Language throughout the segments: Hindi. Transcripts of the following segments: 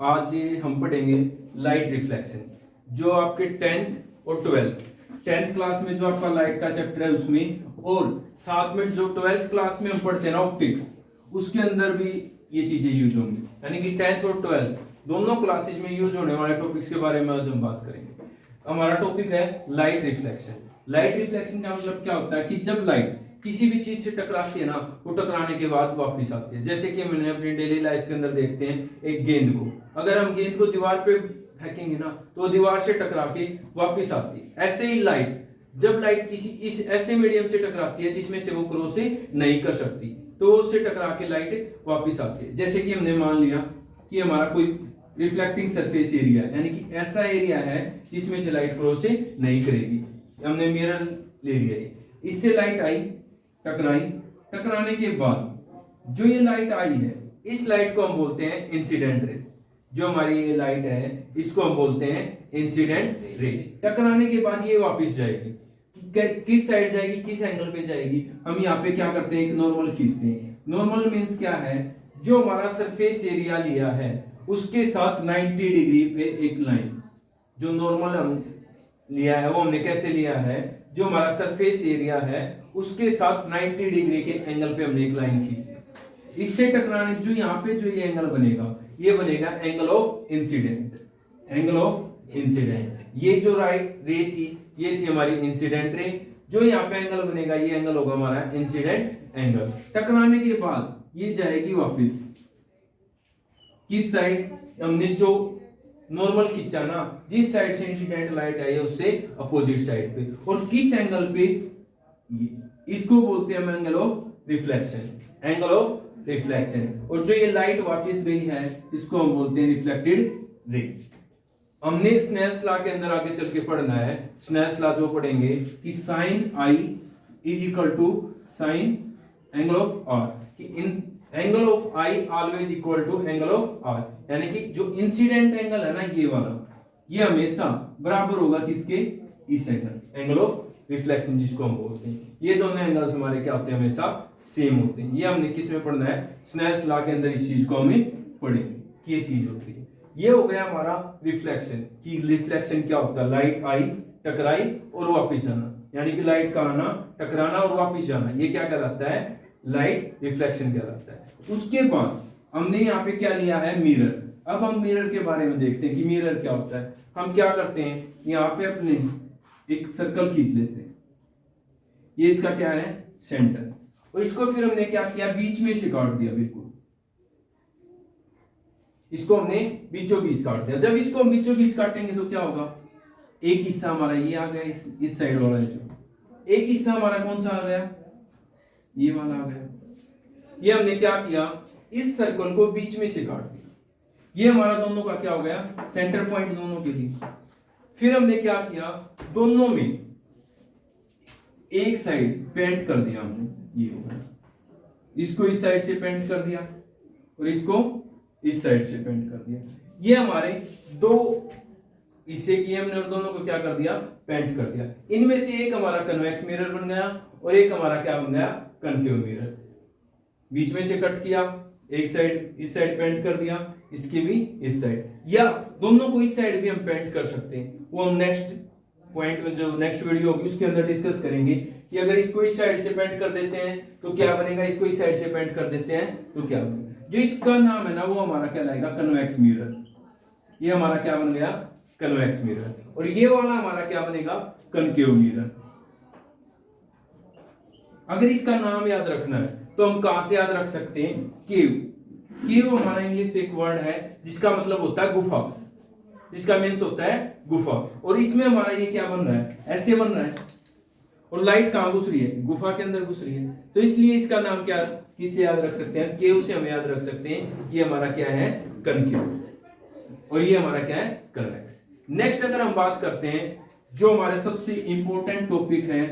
आज हम पढ़ेंगे लाइट रिफ्लेक्शन, जो आपके 10th और 12th क्लास में जो आपका लाइट का चैप्टर है उसमें, और साथ में जो 12th क्लास में हम पढ़ते हैं ना ऑप्टिक्स, उसके अंदर भी ये चीजें यूज होंगी। यानी कि 10th और 12th दोनों क्लासेज में यूज होने वाले टॉपिक्स के बारे में आज हम बात करेंगे। हमारा टॉपिक है लाइट रिफ्लेक्शन। लाइट रिफ्लेक्शन का मतलब क्या होता है कि जब लाइट किसी भी चीज से टकराती है ना, वो टकराने के बाद वापस आती है। जैसे कि हमने अपनी डेली लाइफ के अंदर देखते हैं एक गेंद को, अगर हम गेंद को दीवार पे फेंकेंगे ना तो दीवार से टकरा के वापस आती है। ऐसे ही लाइट, जब लाइट किसी इस ऐसे मीडियम से टकराती है जिसमें से वो क्रॉस नहीं कर सकती, तो उससे टकरा के लाइट वापस आती है। जैसे कि हमने मान लिया कि हमारा कोई रिफ्लेक्टिंग सरफेस एरिया, यानी कि ऐसा एरिया है जिसमें से लाइट क्रॉस नहीं करेगी। हमने मिरर ले लिया, इससे लाइट आई, टकराई, टकराने के बाद जो ये लाइट आई है, इस लाइट को हम बोलते हैं इंसिडेंट रे। जो हमारी ये लाइट है इसको हम बोलते हैं इंसिडेंट रे। टकराने के बाद ये वापस जाएगी, किस साइड जाएगी, किस एंगल पे जाएगी, हम यहाँ पे क्या करते हैं, एक नॉर्मल खींचते हैं। नॉर्मल मीन्स क्या है, जो हमारा सरफेस एरिया लिया है उसके साथ 90 डिग्री पे एक लाइन, जो नॉर्मल हम लिया है वो हमने कैसे लिया है, जो हमारा सरफेस एरिया है उसके साथ 90 डिग्री के एंगल पे हमने एक लाइन खींची। इससे टकराने जो यहाँ पे जो ये एंगल बनेगा, ये बनेगा angle of incident. Angle of incident, ये जो राइट रे थी ये थी हमारी इंसिडेंट रे। जो यहाँ पे एंगल बनेगा ये एंगल होगा हमारा इंसिडेंट एंगल। टकराने के बाद ये जाएगी वापस किस साइड, हमने जो नॉर्मल खींचा ना, जिस साइड से इंसिडेंट लाइट आई है उससे अपोजिट साइड पे, और किस एंगल पे, इसको बोलते हैं हम angle of reflection. Angle of reflection. और जो ये लाइट वापस गई है इसको हम बोलते हैं रिफ्लेक्टेड रे। हमने स्नेल्स लॉ के अंदर आगे चल के पढ़ना है। स्नेल्स लॉ जो पढ़ेंगे कि sine i is equal to sine angle of r, कि इन angle of i always equal to angle of r. यानी कि जो इंसिडेंट एंगल है ना ये वाला, ये हमेशा बराबर होगा किसके, इस एंगल, एंगल ऑफ रिफ्लेक्शन जिसको हम बोलते हैं। ये दोनों एंगल्स हमारे क्या होते हैं, हमेशा सेम होते हैं। ये हमने किस में पढ़ना है, स्नेल्स लॉ के अंदर इस चीज को हमें पढ़ेंगे कि ये चीज होती है। ये हो गया हमारा रिफ्लेक्शन, कि रिफ्लेक्शन क्या होता है, लाइट आई, टकराई और वापस आना, यानी कि लाइट का आना, टकराना और वापस जाना, ये क्या कहलाता है, लाइट रिफ्लेक्शन कहलाता है। उसके बाद हमने यहाँ पे क्या लिया है, मिरर। अब हम मिरर के बारे में देखते हैं कि मिरर क्या होता है। हम क्या करते हैं, यहाँ पे अपने एक सर्कल खींच लेते हैं, ये इसका क्या है, सेंटर, और इसको फिर हमने क्या किया, बीच में से काट दिया, बिल्कुल इसको हमने बीचों बीच काट दिया। जब इसको हम बीचों बीच काटेंगे तो क्या होगा, एक हिस्सा हमारा ये आ गया, इस साइड वाला है, जो एक हिस्सा हमारा कौन सा आ गया, ये वाला आ गया। ये हमने क्या किया, इस सर्कल को बीच में से काट दिया, ये हमारा दोनों का क्या हो गया, सेंटर पॉइंट दोनों के लिए। फिर हमने क्या किया, दोनों में एक साइड पेंट कर दिया हमने, ये हो गया, इसको इस साइड से पेंट कर दिया और इसको इस साइड से पेंट कर दिया। ये हमारे दो इसे किए हमने और दोनों को क्या कर दिया, पेंट कर दिया। इनमें से एक हमारा कन्वेक्स मिरर बन गया और एक हमारा क्या बन गया, कनकेव मिरर। बीच में से कट किया, एक साइड इस साइड पेंट कर दिया, इसकी भी इस साइड, या दोनों को इस साइड भी हम पेंट कर सकते हैं। वो हम नेक्स्ट पॉइंट में, जो नेक्स्ट वीडियो होगी उसके अंदर डिस्कस करेंगे कि अगर इसको इस साइड से पेंट कर देते हैं तो क्या बनेगा, इसको इस साइड से पेंट कर देते हैं तो क्या बनेगा। जो इसका नाम है ना वो हमारा क्या लाएगा, कन्वेक्स मिरर। ये हमारा क्या बन गया, कन्वेक्स मिरर। और ये वाला हमारा क्या बनेगा, कनकेव मिरर। अगर इसका नाम याद रखना है तो हम कहां से याद रख सकते हैं, केव। केव हमारा इंग्लिश एक वर्ड है जिसका मतलब होता है गुफा, जिसका मीन्स होता है गुफा। और इसमें हमारा ये क्या बन रहा है, ऐसे बन रहा है, और लाइट कहां घुस रही है, गुफा के अंदर घुस रही है। तो इसलिए इसका नाम क्या, किसे याद रख सकते हैं, केव से हम याद रख सकते हैं कि हमारा क्या है, कनकेव, और ये हमारा क्या है, कन्वेक्स। नेक्स्ट अगर हम बात करते हैं, जो हमारे सबसे इंपॉर्टेंट टॉपिक है,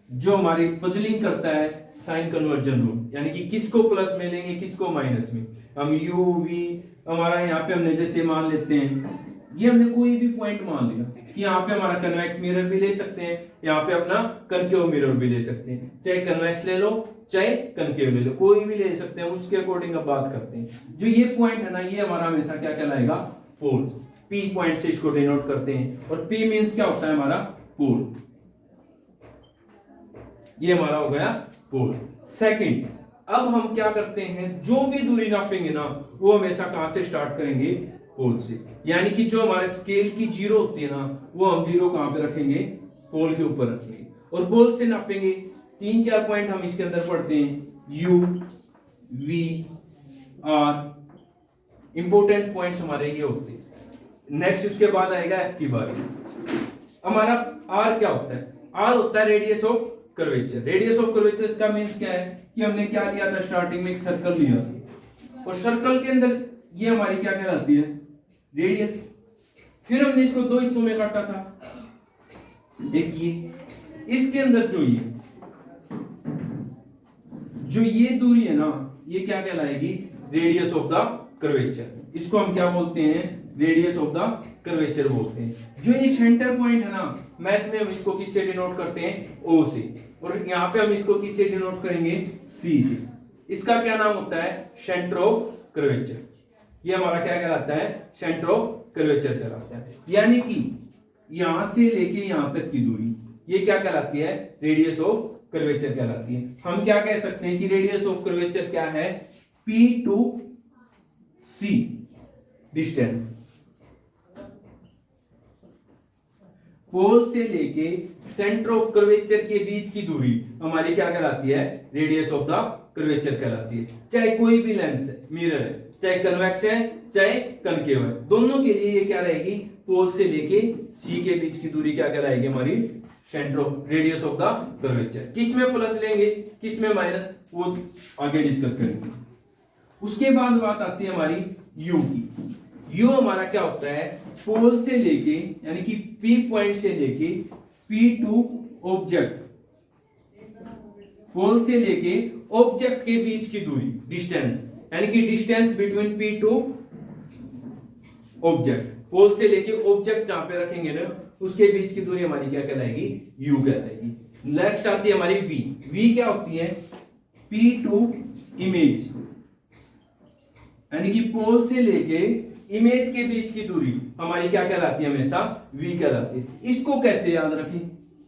जो हमारी पजलिंग करता है, साइन कन्वर्जन रूल, यानी कि किसको प्लस में लेंगे, किसको माइनस में। हम यू वी, हमारा यहाँ पे हमने जैसे मान लेते हैं, ये हमने कोई भी पॉइंट मान लिया कि यहाँ पे हमारा कन्वेक्स मिरर भी ले सकते हैं, यहाँ पे अपना कनकेव मिरर भी ले सकते हैं। चाहे कन्वेक्स ले लो चाहे कनकेव ले लो, कोई भी ले सकते हैं, उसके अकॉर्डिंग अब बात करते हैं। जो ये पॉइंट है ना, ये हमारा हमेशा क्या कहलाएगा, पोल। पी पॉइंट से इसको डिनोट करते हैं, और पी मींस क्या होता है हमारा, पोल। ये हमारा हो गया पोल। सेकंड, अब हम क्या करते हैं, जो भी दूरी नापेंगे ना, वो हमेशा कहां से स्टार्ट करेंगे, पोल से। यानी कि जो हमारे स्केल की जीरो होती है ना, वो हम जीरो कहां पे रखेंगे, पोल के ऊपर रखेंगे, और पोल से नापेंगे। 3-4 पॉइंट हम इसके अंदर पढ़ते हैं, U, V, R, important points हमारे ये होते हैं। नेक्स्ट उसके बाद आएगा एफ की बारी। हमारा आर क्या होता है, आर होता है radius of curvature. Radius of curvature इसका मींस क्या है कि हमने क्या लिया था, स्टार्टिंग में एक सर्कल लिया था, और सर्कल के अंदर ये हमारी क्या कहलाती है, रेडियस। फिर हमने इसको दो हिस्सों में काटा था, एक इसके अंदर जो ये दूरी है ना, ये क्या कहलाएगी, रेडियस ऑफ द कर्वेचर। इसको हम क्या बोलते हैं, रेडियस ऑफ द कर्वेचर बोलते हैं। जो ये सेंटर पॉइंट है ना, मैथ में हम इसको किससे डिनोट करते हैं, ओ से, और यहाँ पे हम इसको किससे डिनोट करेंगे, सी से। इसका क्या नाम होता है, सेंटर ऑफ कर्वेचर। ये हमारा क्या कहलाता है, सेंटर ऑफ कर्वेचर कहलाता है। यानी कि यहां से लेके यहां तक की दूरी, ये क्या कहलाती है, रेडियस ऑफ कर्वेचर कहलाती है। हम क्या कह सकते हैं कि रेडियस ऑफ कर्वेचर क्या है, P टू C डिस्टेंस। पोल से लेके सेंटर ऑफ कर्वेचर के बीच की दूरी हमारी क्या कहलाती है, रेडियस ऑफ द कर्वेचर कहलाती है। चाहे कोई भी लेंस है, मिरर है, चाहे कन्वेक्स है, चाहे कनकेव है, दोनों के लिए ये क्या रहेगी, पोल से लेके सी के बीच की दूरी क्या कहलाएगी, हमारी centre of radius of the curvature. किस में प्लस लेंगे, किस में माइनस, वो आगे डिस्कस करेंगे। उसके बाद बात आती है हमारी यू की। यू हमारा क्या होता है, पोल से लेके यानी कि पी पॉइंट से लेके पी टू ऑब्जेक्ट, पोल से लेके ऑब्जेक्ट के बीच की दूरी, डिस्टेंस, यानी कि distance between P to object. Pole से लेके ऑब्जेक्ट जहां पे रखेंगे ना, उसके बीच की दूरी हमारी क्या कहलाएगी, यू कहलाएगी। नेक्स्ट आती है हमारी वी। वी क्या होती है, पी टू इमेज, यानी कि पोल से लेके इमेज के बीच की दूरी हमारी क्या कहलाती है, हमेशा वी कहलाती है। इसको कैसे याद रखें,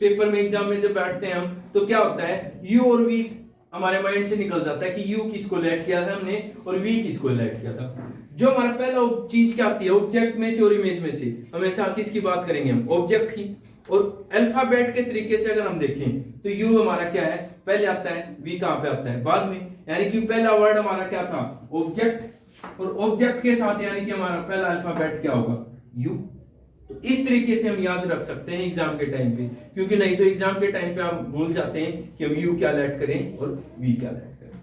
पेपर में एग्जाम में जब बैठते हैं हम, तो क्या होता है, यू और वी हमारे माइंड से निकल जाता है कि यू किसको लेट किया था हमने और वी किसको लेट किया था। जो हमारा पहला चीज क्या आती है, ऑब्जेक्ट में से और इमेज में से, हमेशा किसकी बात करेंगे हम, ऑब्जेक्ट की। और अल्फाबेट के तरीके से अगर हम देखें तो यू हमारा क्या है, पहले आता है, वी कहां पे आता है, बाद में। यानी कि पहला वर्ड हमारा क्या था, ऑब्जेक्ट, और ऑब्जेक्ट के साथ यानी कि हमारा पहला अल्फाबेट क्या होगा, यू। तो इस तरीके से हम याद रख सकते हैं एग्जाम के टाइम पे, क्योंकि नहीं तो एग्जाम के टाइम पे आप भूल जाते हैं कि हम यू क्या लेट करें और वी क्या लेट करें।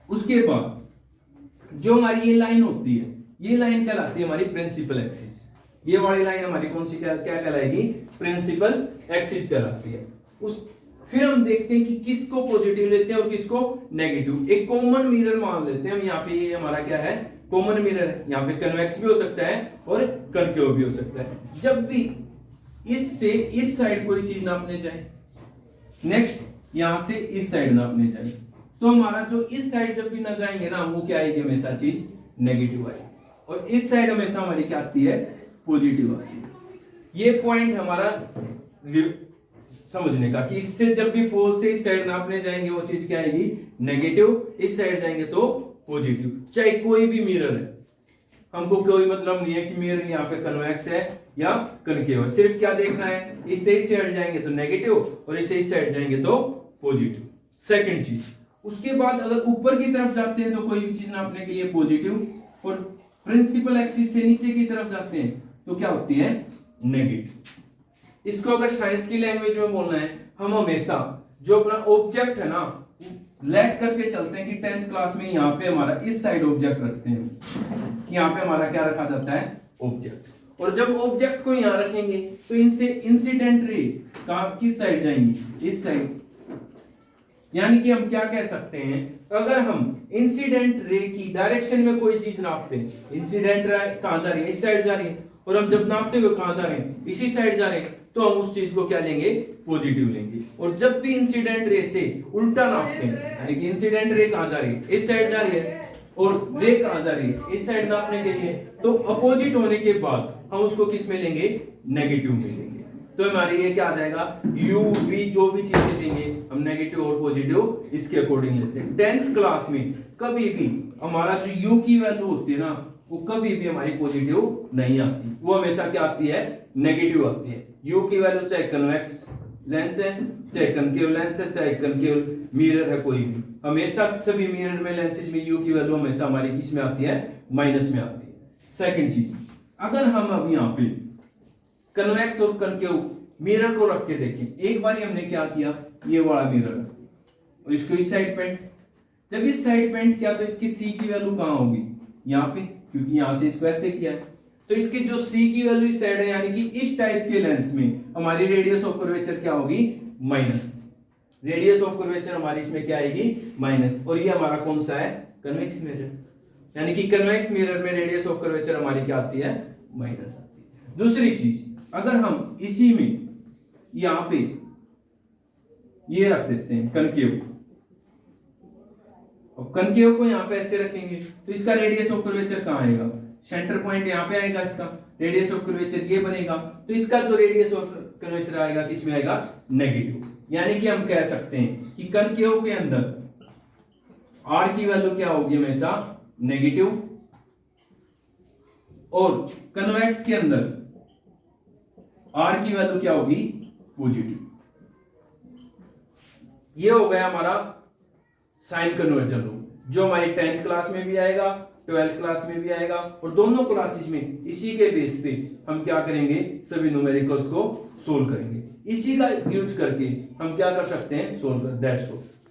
उसके बाद जो हमारी ये लाइन होती है, ये लाइन कहलाती है हमारी प्रिंसिपल एक्सिस। ये वाली लाइन हमारी कौन सी क्या कहलाएगी, प्रिंसिपल एक्सिस कहलाती है। फिर हम देखते हैं कि किसको पॉजिटिव लेते हैं और किसको नेगेटिव। एक कॉमन मिरर मान लेते हैं हम, यहाँ पे ये हमारा क्या है, कॉमन मिरर है। यहाँ पे कन्वेक्स भी हो सकता है और कनकेव भी हो सकता है। जब भी इससे इस साइड कोई चीज नापने जाए, नेक्स्ट यहां से इस साइड नापने जाए, तो हमारा जो इस साइड जब भी ना जाएंगे ना, वो क्या आएगी, हमेशा चीज नेगेटिव आएगी, और इस साइड हमेशा हमारी क्या आती है, पॉजिटिव आती है। ये पॉइंट हमारा समझने का कि इससे जब भी पोल से इस साइड नापने जाएंगे, वो चीज क्या आएगी, नेगेटिव, इस साइड जाएंगे तो पॉजिटिव। चाहे कोई भी मिरर है, हमको कोई मतलब नहीं है कि मिरर यहाँ पे कन्वेक्स है या कनकेव है, सिर्फ क्या देखना है, इससे इस साइड जाएंगे तो नेगेटिव और इससे इस साइड जाएंगे तो पॉजिटिव। सेकंड चीज, उसके बाद अगर ऊपर की तरफ जाते हैं तो कोई भी चीज नापने के लिए पॉजिटिव, और प्रिंसिपल एक्सिस से नीचे की तरफ जाते हैं तो क्या होती है, नेगेटिव। इसको अगर साइंस की लैंग्वेज में बोलना है, हम हमेशा जो अपना ऑब्जेक्ट है ना, लेट करके चलते हैं कि 10th क्लास में यहाँ पे हमारा इस साइड ऑब्जेक्ट रखते हैं, कि यहाँ पे हमारा क्या रखा जाता है, ऑब्जेक्ट। और जब ऑब्जेक्ट को यहाँ रखेंगे तो इनसे इंसिडेंट रे किस साइड जाएंगी, इस साइड। यानी कि हम क्या कह सकते हैं, अगर हम इंसिडेंट रे की डायरेक्शन में कोई चीज नापते हैं, इंसिडेंट रे कहां जा रही है, इस साइड जा रही है, और हम जब नापते हुए कहां जा रहे हैं, इसी साइड जा रहे हैं, तो हम उस चीज को क्या लेंगे, पॉजिटिव लेंगे। और जब भी इंसिडेंट रे से उल्टा नापते हैं, यानी कि इंसिडेंट रे कहां जा रही है, इस साइड जा रही है, और रे कहां जा रही है, इस साइड नापने के लिए, तो अपोजिट होने के बाद हम उसको किस में लेंगे, नेगेटिव में लेंगे। तो हमारे ये क्या आ जाएगा, u v जो भी चीजें देंगे हम नेगेटिव और पॉजिटिव इसके अकॉर्डिंग लेते हैं। 10th क्लास में कभी भी हमारा जो u की वैल्यू होती है ना, वो कभी भी हमारी पॉजिटिव नहीं आती, वो हमेशा क्या आती है, नेगेटिव आती है। u की वैल्यू चाहे कन्वेक्स लेंस है, चाहे कनकेव लेंस है, चाहे कनकेव मिरर है, कोई भी, हमेशा सभी मिरर में लेंसेज में u की वैल्यू हमेशा हमारी किस में आती है, माइनस में आती है। सेकंड चीज, अगर हम अब यहाँ पे कन्वेक्स और कनकेव मिरर को रख के देखें, एक बार हमने क्या किया, ये वाला मिरर और इसको इस साइड पेंट, जब इस साइड पेंट किया तो इसकी सी की वैल्यू कहां होगी, यहाँ पे, क्योंकि यहां से इसको ऐसे किया है, तो इसकी जो सी की वैल्यू इस साइड है, यानी कि इस टाइप के लेंस में हमारी रेडियस ऑफ कर्वेचर क्या होगी, माइनस। रेडियस ऑफ कर्वेचर हमारी इसमें क्या आएगी, माइनस। और ये हमारा कौन सा है, कन्वेक्स मिरर, यानी कि कन्वेक्स मिरर में रेडियस ऑफ कर्वेचर हमारी क्या आती है, माइनस आती है। दूसरी चीज, अगर हम इसी में यहां पे ये रख देते हैं कनकेव, और कनकेव को यहां पे ऐसे रखेंगे, तो इसका रेडियस ऑफ कर्वेचर कहां आएगा, सेंटर पॉइंट यहां पे आएगा, इसका रेडियस ऑफ कर्वेचर ये बनेगा, तो इसका जो रेडियस ऑफ कर्वेचर आएगा किसमें आएगा, नेगेटिव। यानी कि हम कह सकते हैं कि कनकेव के अंदर r की वैल्यू क्या होगी, हमेशा नेगेटिव, और कन्वेक्स के अंदर r की वैल्यू क्या होगी, पॉजिटिव। ये हो गया हमारा साइन कन्वर्जन रूल, जो हमारी 10th क्लास में भी आएगा, 12th क्लास में भी आएगा, और दोनों क्लासेज में इसी के बेस पे हम क्या करेंगे, सभी न्यूमेरिकल्स को सोल्व करेंगे। इसी का यूज करके हम क्या कर सकते हैं, सोल्व कर, दैट्स ऑल।